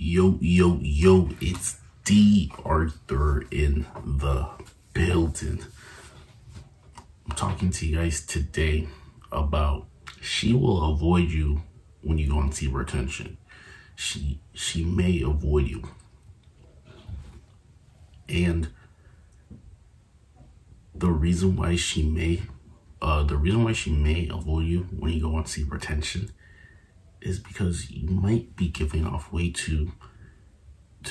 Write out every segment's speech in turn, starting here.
Yo, it's D.Arthur in the building. I'm talking to you guys today about she will avoid you when you go and seek her attention. She may avoid you. And the reason why she may avoid you when you go and seek her attention is because you might be giving off way too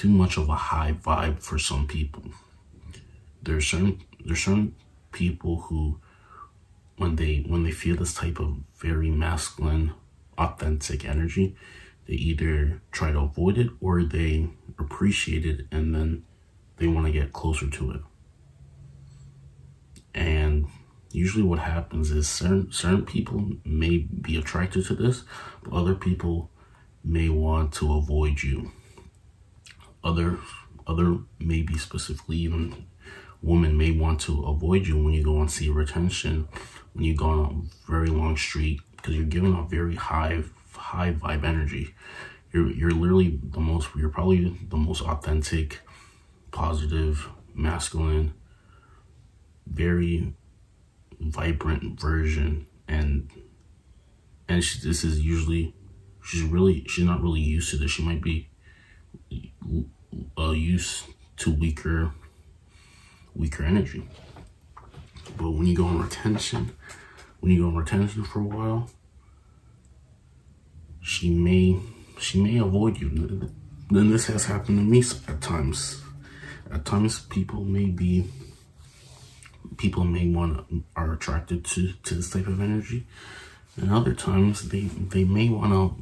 much of a high vibe for some people. There's certain people who, when they feel this type of very masculine, authentic energy, they either try to avoid it or they appreciate it and then they want to get closer to it. And usually what happens is certain people may be attracted to this, but other people may want to avoid you. Other maybe specifically even women may want to avoid you when you go and see retention, when you go on a very long street, because you're giving off very high vibe energy. You're probably the most authentic, positive, masculine, very vibrant version, and she's not really used to this. She might be used to weaker energy. But when you go on retention for a while, she may avoid you. Then this has happened to me at times. At times people are attracted to this type of energy, and other times they may want to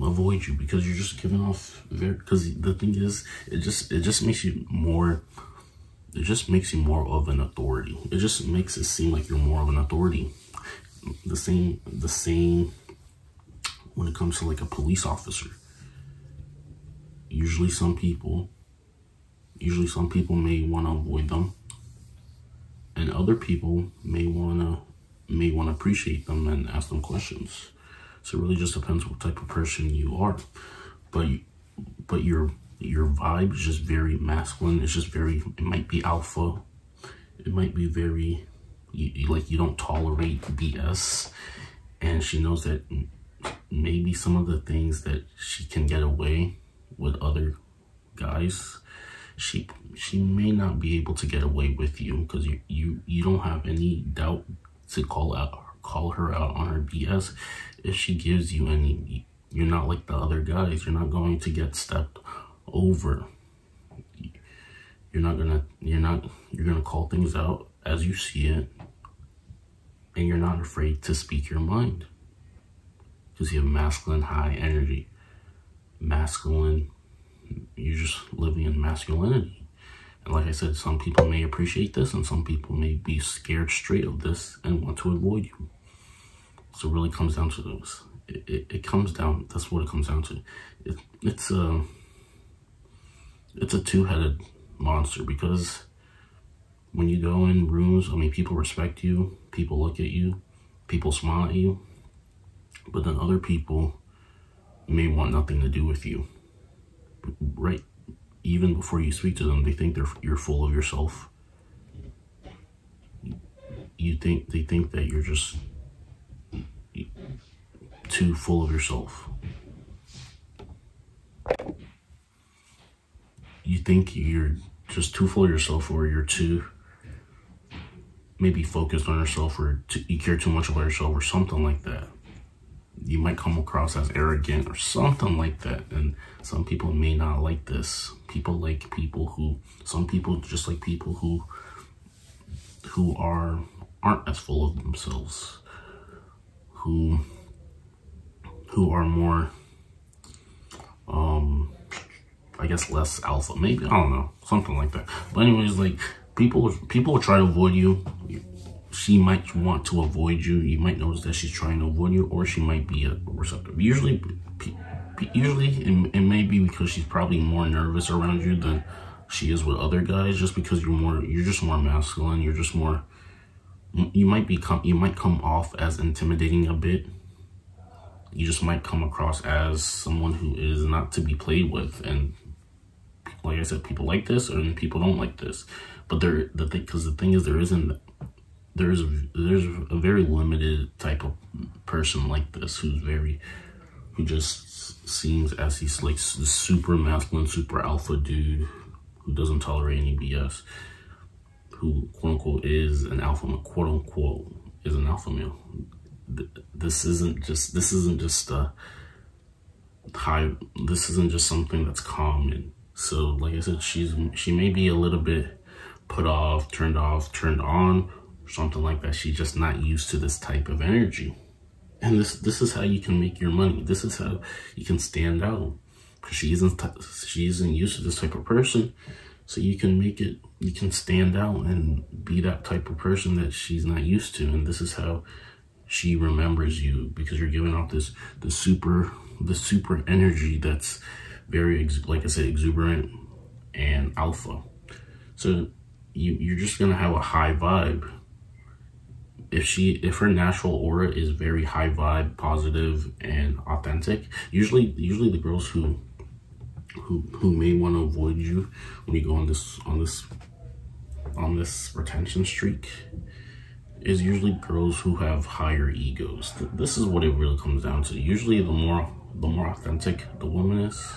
avoid you because you're just giving off because the thing is, it just makes you more of an authority. It just makes it seem like you're more of an authority. The same when it comes to like a police officer. Usually some people may want to avoid them, and other people may want to appreciate them and ask them questions. So it really just depends what type of person you are. But your vibe is just very masculine. It's just it might be alpha. It might be very, you don't tolerate BS. And she knows that maybe some of the things that she can get away with other guys, she may not be able to get away with you, because you don't have any doubt to call her out on her BS. If she gives you any, you're not like the other guys. You're not going to get stepped over. You're gonna call things out as you see it, and you're not afraid to speak your mind because you have masculine high energy. Masculine, you're just living in masculinity. And like I said, some people may appreciate this and some people may be scared straight of this and want to avoid you. So it really comes down to this. That's what it comes down to. It's a two-headed monster, because when you go in rooms, people respect you, people look at you, people smile at you, but then other people may want nothing to do with you. Right? Even before you speak to them, they think you're full of yourself. They think that you're just too full of yourself. You think you're just too full of yourself, or you're too maybe focused on yourself, or you care too much about yourself, or something like that. You might come across as arrogant or something like that. And some people may not like this. Some people just like people who aren't as full of themselves, who are more, I guess less alpha, maybe, I don't know, something like that. But anyways, like people will try to avoid you. She might want to avoid you. You might notice that she's trying to avoid you, or she might be receptive. Usually it may be because she's probably more nervous around you than she is with other guys, just because you're just more masculine. You're just more, you might come off as intimidating a bit, you just might come across as someone who is not to be played with. And like I said, people like this and people don't like this. But because the thing is, there's a very limited type of person like this who just seems as he's like the super masculine, super alpha dude who doesn't tolerate any BS, who quote unquote is an alpha male, quote unquote is an alpha male. This isn't just something that's common. So like I said, she may be a little bit put off, turned on, or something like that. She's just not used to this type of energy. And this is how you can make your money. This is how you can stand out, because she isn't used to this type of person. So you can stand out and be that type of person that she's not used to. And this is how she remembers you, because you're giving off the super energy that's very, like I said, exuberant and alpha. So you're just gonna have a high vibe. If her natural aura is very high vibe, positive, and authentic, usually the girls who may want to avoid you when you go on this retention streak is usually girls who have higher egos. This is what it really comes down to. Usually the more authentic the woman is,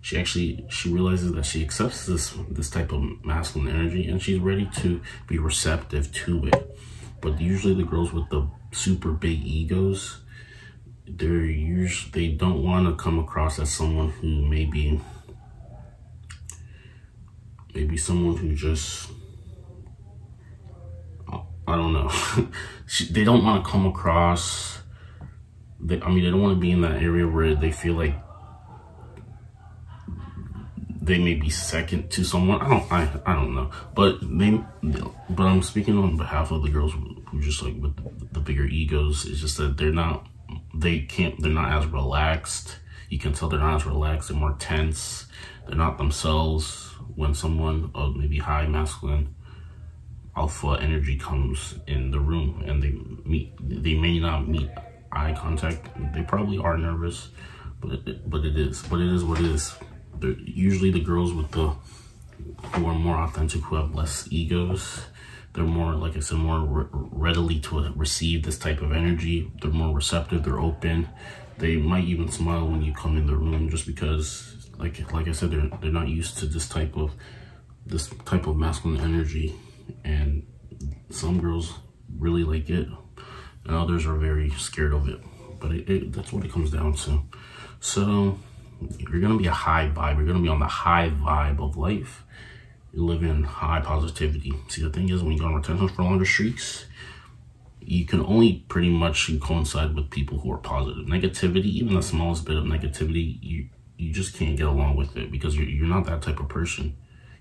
she realizes that she accepts this type of masculine energy, and she's ready to be receptive to it. But usually the girls with the super big egos, they don't want to come across as someone who maybe someone who just, I don't know. They don't want to come across, they don't want to be in that area where they feel like they may be second to someone. I don't know. But I'm speaking on behalf of the girls who just like with the bigger egos. It's just that they're not as relaxed. You can tell they're not as relaxed. They're more tense. They're not themselves when someone of maybe high masculine alpha energy comes in the room and they may not meet eye contact. They probably are nervous, but it is what it is. They're usually the girls who are more authentic, who have less egos. They're more, like I said, more readily to receive this type of energy. They're more receptive. They're open. They might even smile when you come in the room, just because, like I said, they're not used to this type of masculine energy. And some girls really like it, and others are very scared of it. But that's what it comes down to. So you're going to be a high vibe. You're going to be on the high vibe of life. You live in high positivity. See, the thing is, when you go on retention for longer streaks, you can only pretty much coincide with people who are positive. Negativity, even the smallest bit of negativity, you just can't get along with it, because you're not that type of person.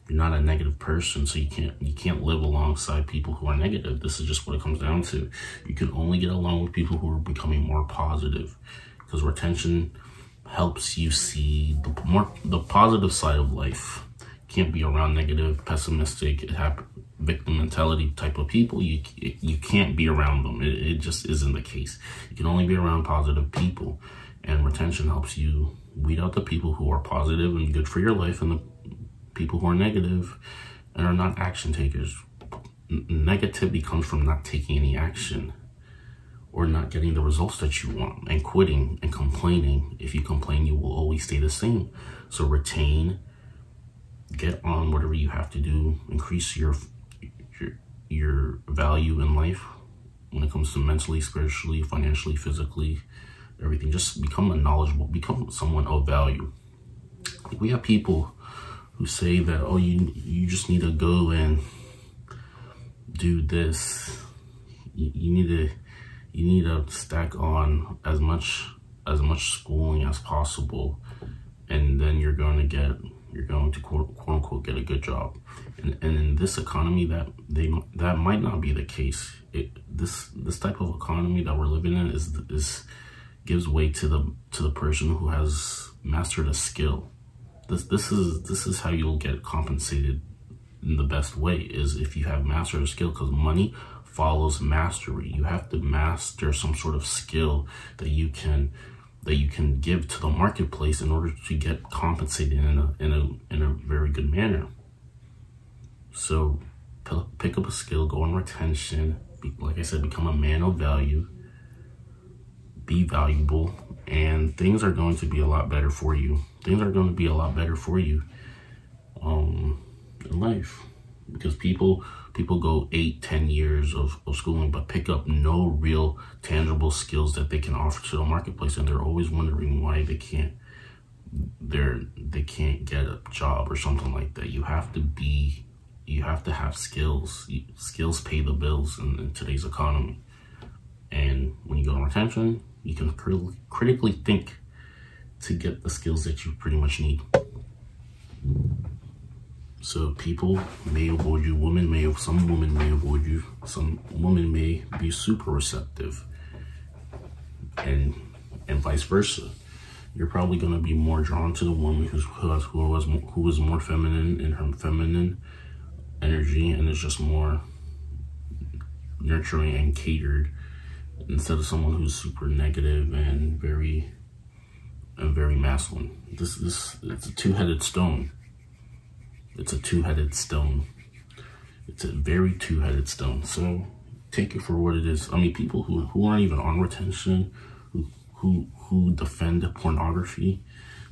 You're not a negative person, so you can't live alongside people who are negative. This is just what it comes down to. You can only get along with people who are becoming more positive, because retention helps you see the positive side of life. You can't be around negative, pessimistic, victim mentality type of people. You can't be around them. It just isn't the case. You can only be around positive people, and retention helps you weed out the people who are positive and good for your life, and the people who are negative and are not action takers. Negativity comes from not taking any action, or not getting the results that you want, and quitting and complaining. If you complain, you will always stay the same. So retain, get on whatever you have to do, increase your value in life when it comes to mentally, spiritually, financially, physically, everything. Just become become someone of value. We have people who say that, oh, you just need to go and do this. You need to stack on as much schooling as possible, and then you're going to quote unquote get a good job. And in this economy, that might not be the case. This type of economy that we're living in gives way to the person who has mastered a skill. This is how you'll get compensated in the best way, is if you have mastered a skill, because money follows mastery. You have to master some sort of skill that you can give to the marketplace in order to get compensated in a very good manner. So pick up a skill, go on retention. Like I said, become a man of value, be valuable, and things are going to be a lot better for you. Things are going to be a lot better for you in life, because people go 8-10 years of schooling but pick up no real tangible skills that they can offer to the marketplace, and they're always wondering why they can't get a job or something like that. You have to have skills. Skills pay the bills in today's economy. And when you go on retention, you can critically think to get the skills that you pretty much need. So people may avoid you. Some women may avoid you. Some women may be super receptive, and vice versa. You're probably going to be more drawn to the woman who is more feminine in her feminine energy, and is just more nurturing and catered, instead of someone who's super negative and very masculine. It's a two-headed stone. It's a two-headed stone. It's a very two-headed stone. So take it for what it is. I mean, people who aren't even on retention, who defend pornography,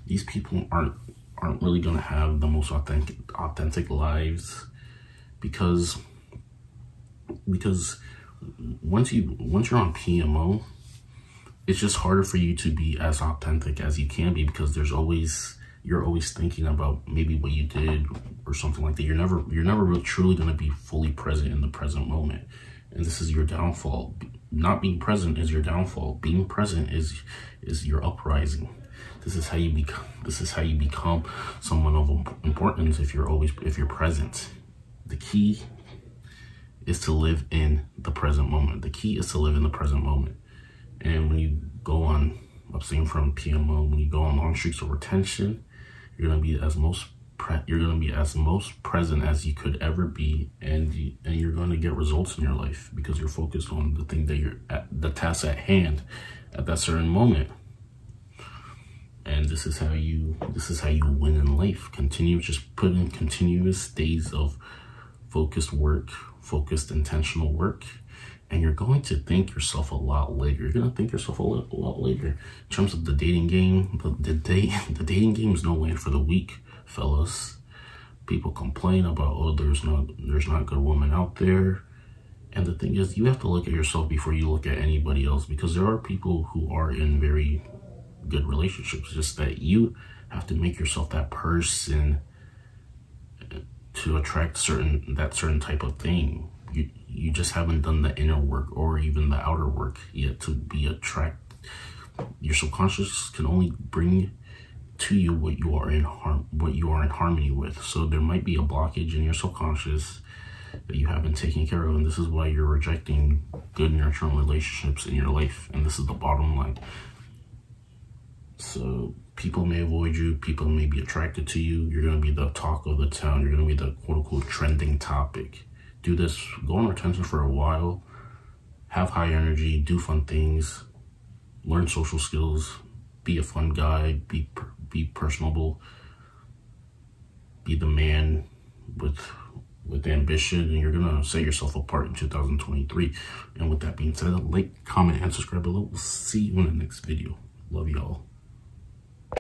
these people aren't really gonna have the most authentic lives, because once you're on PMO, it's just harder for you to be as authentic as you can be, because you're always thinking about maybe what you did or something like that. You're never really truly going to be fully present in the present moment, and this is your downfall. Not being present is your downfall. Being present is your uprising. This is how you become someone of importance if you're present. The key is to live in the present moment. The key is to live in the present moment. And when you go on, abstain from PMO, when you go on long streaks of retention, you're gonna be as most present as you could ever be, and you're gonna get results in your life because you're focused on the thing that the task at hand at that certain moment. And this is how you win in life. Just put in continuous days of focused work, focused intentional work, and you're going to thank yourself a lot later. You're going to thank yourself a lot later. In terms of the dating game, the dating game is no land for the weak, fellas. People complain about, oh, there's not good women out there. And the thing is, you have to look at yourself before you look at anybody else, because there are people who are in very good relationships. Just that you have to make yourself that person to attract that certain type of thing. You just haven't done the inner work or even the outer work yet to be attracted. Your subconscious can only bring to you what you are in harmony with. So there might be a blockage in your subconscious that you haven't taken care of, and this is why you're rejecting good nurturing relationships in your life. And this is the bottom line. So people may avoid you, people may be attracted to you. You're going to be the talk of the town. You're going to be the quote-unquote trending topic. Do this, go on retention for a while, have high energy, do fun things, learn social skills, be a fun guy, be personable, be the man with ambition, and you're gonna set yourself apart in 2023. And with that being said, like, comment, and subscribe below. We'll see you in the next video. Love y'all.